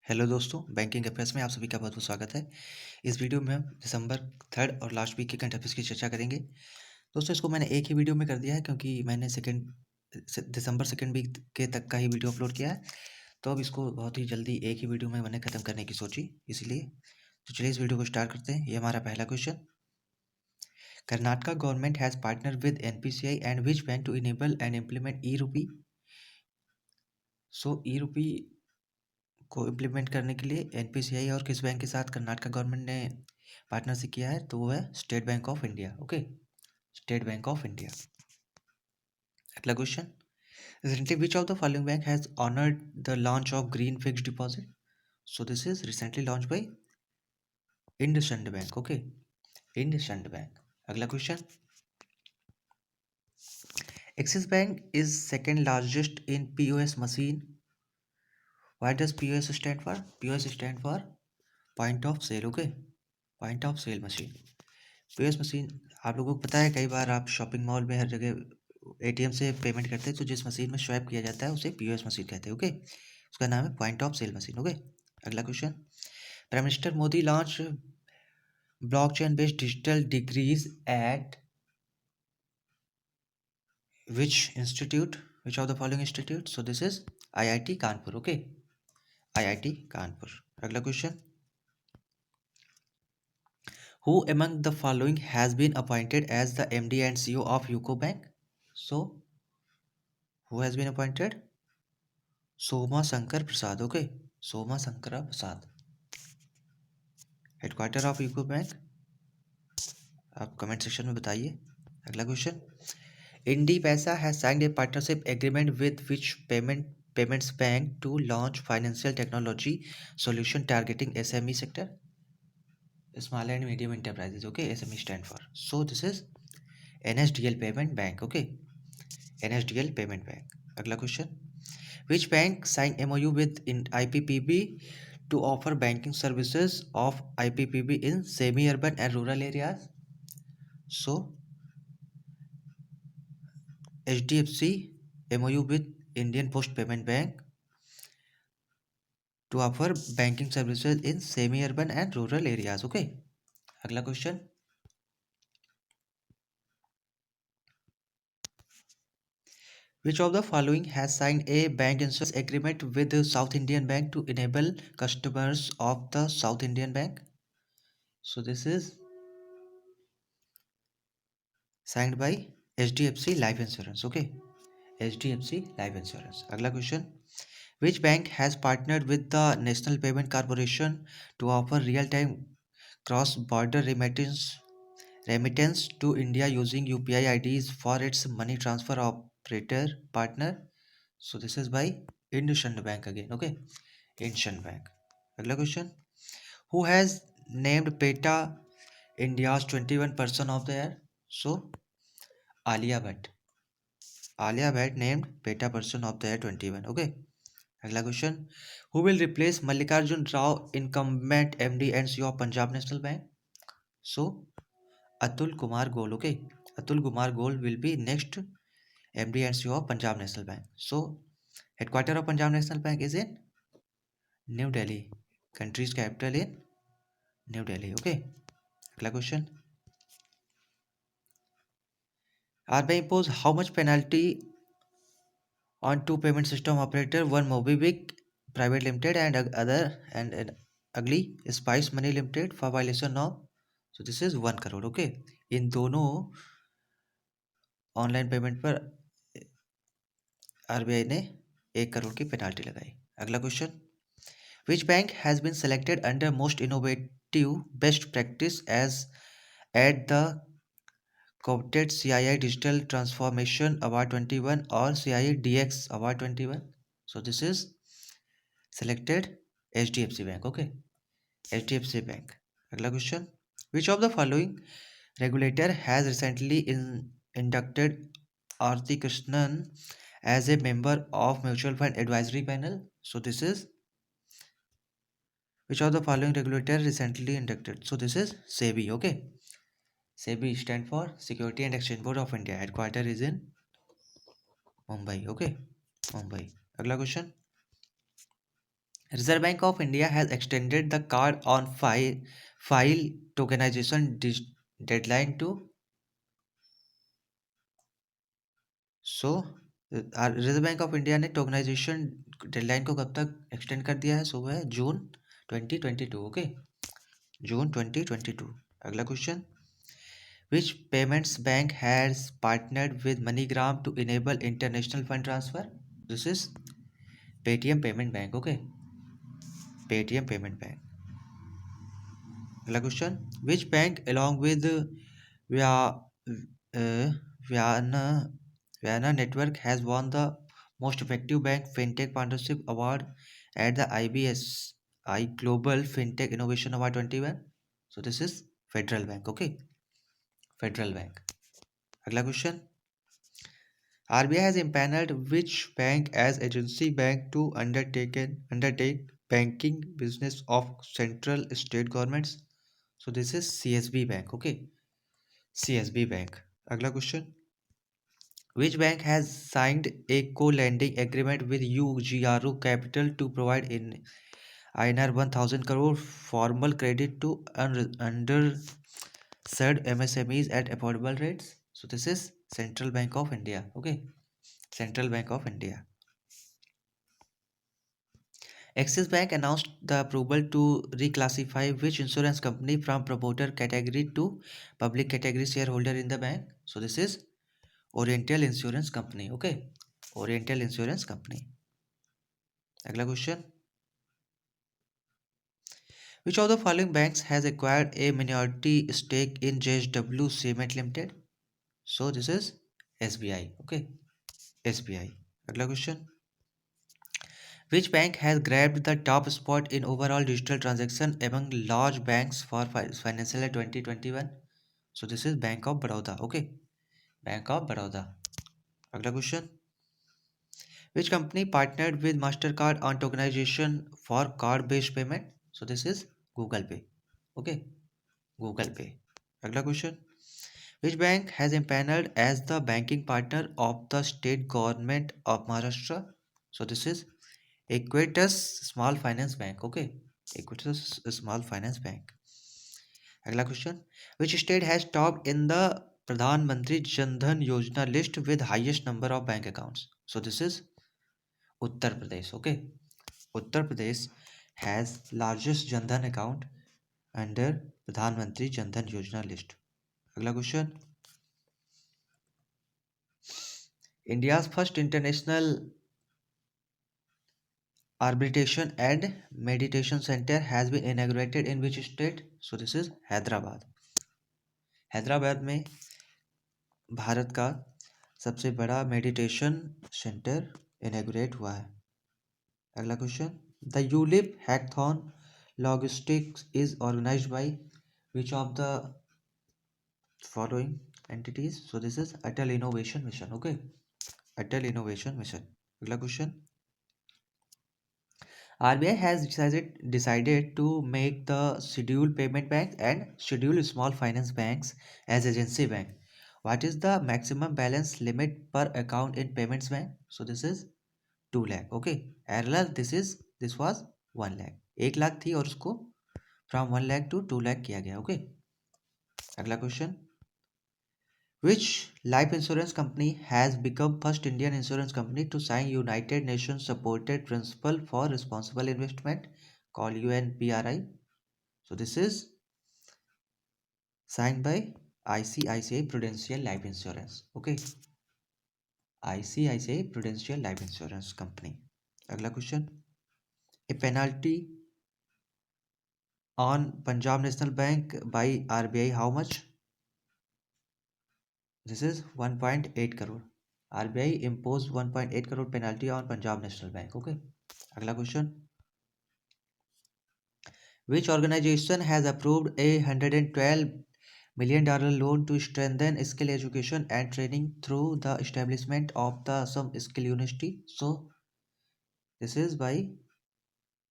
Hello दोस्तों, banking affairs में आप सभी का बहुत बहुत स्वागत है। इस वीडियो में हम दिसंबर थर्ड और लास्ट वीक के करंट अफेयर्स की चर्चा करेंगे। दोस्तों, इसको मैंने एक ही वीडियो में कर दिया है क्योंकि मैंने दिसंबर सेकेंड वीक के तक का ही वीडियो अपलोड किया है। तो अब इसको बहुत ही जल्दी एक ही वीडियो में मैंने ख़त्म करने की सोची, इसीलिए तो चलिए इस वीडियो को स्टार्ट करते हैं। ये हमारा पहला question. Karnataka government has partner with NPCI and which bank to enable and implement e RUPI. So e RUPI को इम्प्लीमेंट करने के लिए NPCI और किस बैंक के साथ कर्नाटक गवर्नमेंट ने पार्टनरशिप किया है, तो वो है State Bank of India. Okay, State Bank of India. अगला question. Recently which of the following bank has honoured the launch of green fixed deposit. So this is recently launch by IndusInd bank. Okay, IndusInd bank. अगला question. Axis bank is second largest in POS machine. What does POS stand for? POS stand for point of sale. Okay, point of sale machine. POS machine आप लोगों को पता है, कई बार आप shopping mall में हर जगह ATM से पेमेंट करते हैं, तो जिस मशीन में स्वैप किया जाता है उसे POS मशीन कहते हैं। ओके, उसका नाम है point of sale machine. Okay, अगला question. Prime minister Modi launch blockchain based digital degrees at which institute? Which of the following institute? So this is IIT Kanpur. Okay, IIT Kanpur. अगला question. Who among the following has been appointed as the MD and CEO of UCO Bank? So, who has been appointed? Soma Shankar Prasad. Okay, Soma Shankar Prasad. Headquarter of UCO bank आप comment section में बताइए। अगला question. Indie Paisa has signed a partnership agreement with which payments bank to launch financial technology solution targeting SME sector, small and medium enterprises. Okay, SME stand for, so this is NSDL payment bank. Okay, NSDL payment bank. अगला question. Which bank signed MOU with IPPB to offer banking services of IPPB in semi-urban and rural areas? So, HDFC MOU with Indian Post Payment Bank to offer banking services in semi-urban and rural areas. Okay. अगला question. Which of the following has signed a bank insurance agreement with the South Indian Bank to enable customers of the South Indian Bank? So this is signed by HDFC Life Insurance. Okay, HDFC Life Insurance. अगला question. Which bank has partnered with the National Payment Corporation to offer real-time cross-border remittance to India using UPI IDs for its money transfer operator partner? So this is by IndusInd Bank again. Okay, IndusInd Bank. अगला question. Who has named PETA India's 21 person of the year? So Alia Bhatt. Alia Bhatt named PETA person of the year 21. Okay. अगला question. Who will replace Mallikarjun Rao, incumbent MD and CEO of Punjab National Bank? So Atul Kumar Gol. Okay, Atul Kumar Gol will be next MD and CEO of Punjab National Bank. So headquarter of Punjab National Bank is in New Delhi. Country's capital in New Delhi. Okay. अगला question. RBI impose how much penalty on two payment system operator, one Mobivic Private Limited and other and Ugly Spice Money Limited for violation of? So this is 1 crore. Okay, इन दोनों online payment पर RBI ने 1 करोड़ की penalty लगाई। अगला question. Which bank has been selected under most innovative best practice as at the coveted CII Digital Transformation Award 21 or CII DX Award 21? So this is selected HDFC Bank. Okay, HDFC Bank. अगला question. Which of the following regulator has recently inducted Aarti Krishnan as a member of Mutual Fund Advisory Panel? So this is which of the following regulator recently inducted? So this is SEBI. Okay, SEBI stand for Security and Exchange Board of India. Headquarter is in Mumbai. Okay, Mumbai. अगला question. Reserve Bank of India has extended the card on file tokenization deadline to so reserve bank of India ने tokenization deadline को कब तक extend कर दिया है? सो वो है जून 2022। Okay, June 2022। अगला question, which payments bank has partnered with MoneyGram to enable international fund transfer? This is Paytm payment bank. Okay, Paytm payment bank. अगला question, which bank along with व्या Vayana Vayana network has won the most effective bank fintech partnership award at the IBSI Global Fintech Innovation Award 21? So this is Federal Bank। Okay, Federal Bank। अगला question, RBI has impaneled which bank as agency bank to undertake banking business of central state governments? So this is CSB Bank। Okay, CSB Bank। अगला question, which bank has signed a co-lending agreement with UGRU Capital to provide in INR 1000 crore formal credit to underserved MSMEs at affordable rates? So this is Central Bank of India। Okay, Central Bank of India। Axis Bank announced the approval to reclassify which insurance company from promoter category to public category shareholder in the bank? So this is Oriental Insurance Company। Okay, Oriental Insurance Company। अगला question, which of the following banks has acquired a minority stake in JSW Cement Limited? So this is SBI। Okay, SBI। अगला question, which bank has grabbed the top spot in overall digital transaction among large banks for financial year 2021? So this is Bank of Baroda। Okay, Bank of Baroda। अगला question, which company partnered with Mastercard on tokenization for card based payment? So this is Google Pay। Okay, Google Pay। अगला question, which bank has impaneled as the banking partner of the state government of Maharashtra? So this is Equitas Small Finance Bank। Okay, Equitas Small Finance Bank। अगला question, which state has topped in the Pradhan Mantri Jan Dhan Yojana list with highest number of bank accounts? So this is Uttar Pradesh। Okay, Uttar Pradesh has largest Jan Dhan account under Pradhan Mantri Jan Dhan Yojana list। अगला question, India's first international arbitration and mediation center has been inaugurated in which state? So this is Hyderabad। Hyderabad में भारत का सबसे बड़ा meditation centre inaugurate हुआ है। अगला question, the ULIP hackathon logistics is organised by which of the following entities? So this is Atal innovation mission. Okay, Atal innovation mission. अगला question, RBI has decided to make the scheduled payment banks and scheduled small finance banks as agency bank. What is the maximum balance limit per account in payments bank? So this is 2 lakh। Okay, earlier this was 1 lakh। 1 lakh थी और उसको from 1 lakh to 2 lakh किया गया। Okay, अगला question, which life insurance company has become first Indian insurance company to sign United Nations supported principle for responsible investment called UNPRI? So this is signed by ICICI Prudential Life Insurance। Okay, ICICI Prudential Life Insurance Company। अगला question, a penalty on Punjab National Bank by RBI how much? This is 1.8 crore। RBI imposed 1.8 crore penalty on Punjab National Bank। Okay, अगला question, which organization has approved a $112 million loan to strengthen skill education and training through the establishment of the Assam Skill University? So this is by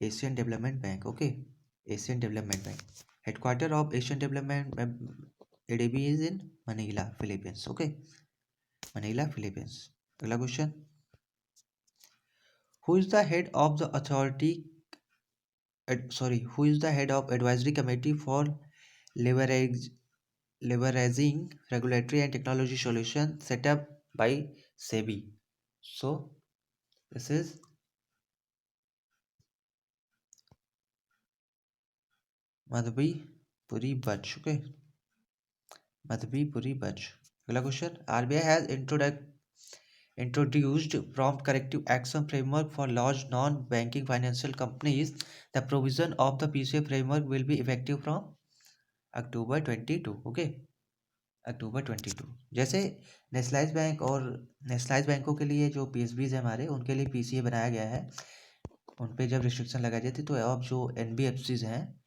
Asian Development Bank। Okay, Asian Development Bank। Headquarter of Asian Development ADB is in Manila, Philippines। Okay, Manila, Philippines। अगला question, who is the head of the authority who is the head of advisory committee for leverage, leveraging regulatory and technology solution set up by SEBI? So this is Madhvi Puri Bach. Okay, Madhvi Puri Bach. अगला question, RBI has introduced prompt corrective action framework for large non-banking financial companies. The provision of the PCA framework will be effective from October 22. Okay, अक्टूबर 22। जैसे nationalise bank और nationalise बैंकों के लिए जो PSBs है हमारे, उनके लिए पीसीए बनाया गया है, उन पे जब रिस्ट्रिक्शन लगाई जाती, तो अब जो एनबीएफसीज हैं,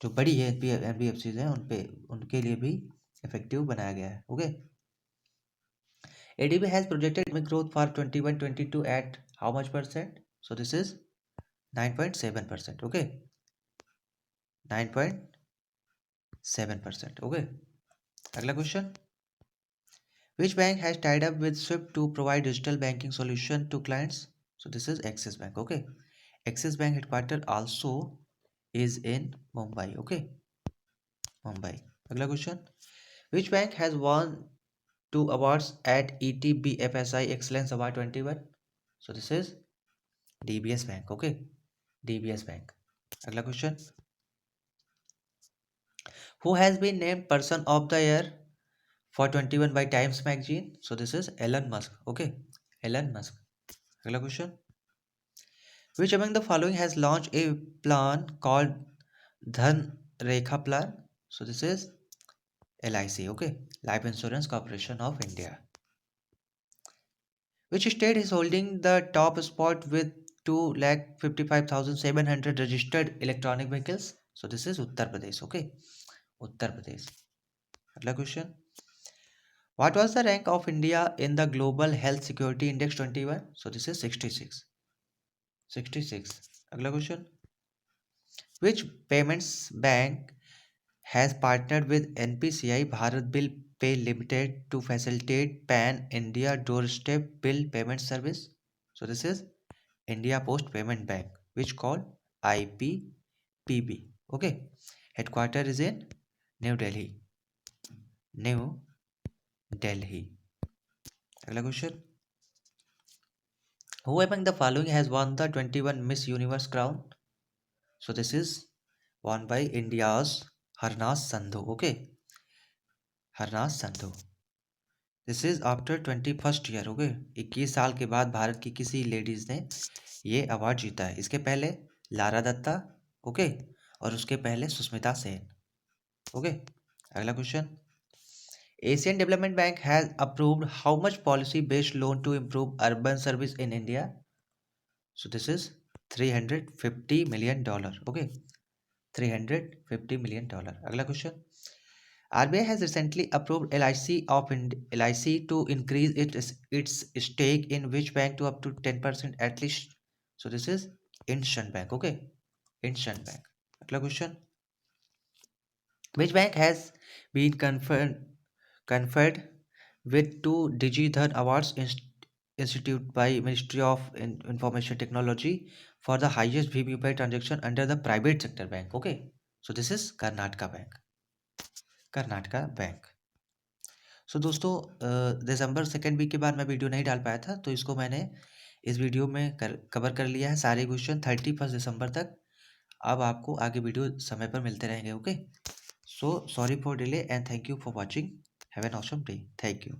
जो बड़ी है एनबीएफसीज हैं, उन पे उनके लिए भी इफेक्टिव बनाया गया है। Okay, ADB has projected economic growth for 21-22 at how much percent? So this is 9.7%. Okay, 9.7%. Okay, अगला question, which bank has tied up with Swift to provide digital banking solution to clients? So this is Axis Bank. Okay, Axis Bank headquarter also is in Mumbai. Okay, Mumbai. अगला question, which bank has won two awards at ETBFSI Excellence Award 21? So this is DBS Bank. Okay, DBS Bank. अगला question, who has been named person of the year for 21 by Times Magazine? So this is Elon Musk. Okay, Elon Musk. अगला question, which among the following has launched a plan called Dhan Rekha Plan? So this is LIC. Okay, Life Insurance Corporation of India. Which state is holding the top spot with 2,55,700 registered electronic vehicles? So this is Uttar Pradesh. Okay, Uttar Pradesh. अगला question, what was the rank of India in the Global Health Security Index 21? So this is 66. 66. अगला question, which payments bank has partnered with NPCI Bharat Bill Pay Limited to facilitate Pan India doorstep bill payment service? So this is India Post Payment Bank, which called IPPB. Okay, headquarter is in New Delhi. New Delhi. अगला question, who among the following has won the 21 Miss Universe crown? So this is won by India's Harnas Sandhu. Okay, Harnas Sandhu. This is after 21st year. Okay, 21 साल के बाद भारत की किसी ladies ने ये award जीता है। इसके पहले लारा दत्ता, ओके, और उसके पहले सुष्मिता सेन। ओके, अगला question, Asian development bank has approved how much policy based loan to improve urban service in India? So this is $350 million। Okay, $350 million। अगला question, RBI has recently approved LIC to increase its stake in which bank to up to 10% at least? So this is IndusInd Bank. Okay, IndusInd Bank. अगला question, which bank has been conferred with two DigiDhan Awards instituted by Ministry of Information Technology for the highest VVPI transaction under the private sector bank? Okay, so this is Karnataka Bank. Karnataka bank. So दोस्तों, दिसंबर second week के बाद मैं video नहीं डाल पाया था, तो इसको मैंने इस वीडियो में कवर कर लिया है सारे क्वेश्चन 31 दिसंबर तक। अब आपको आगे वीडियो समय पर मिलते रहेंगे। Okay, so sorry for delay and thank you for watching. Have an awesome day. Thank you.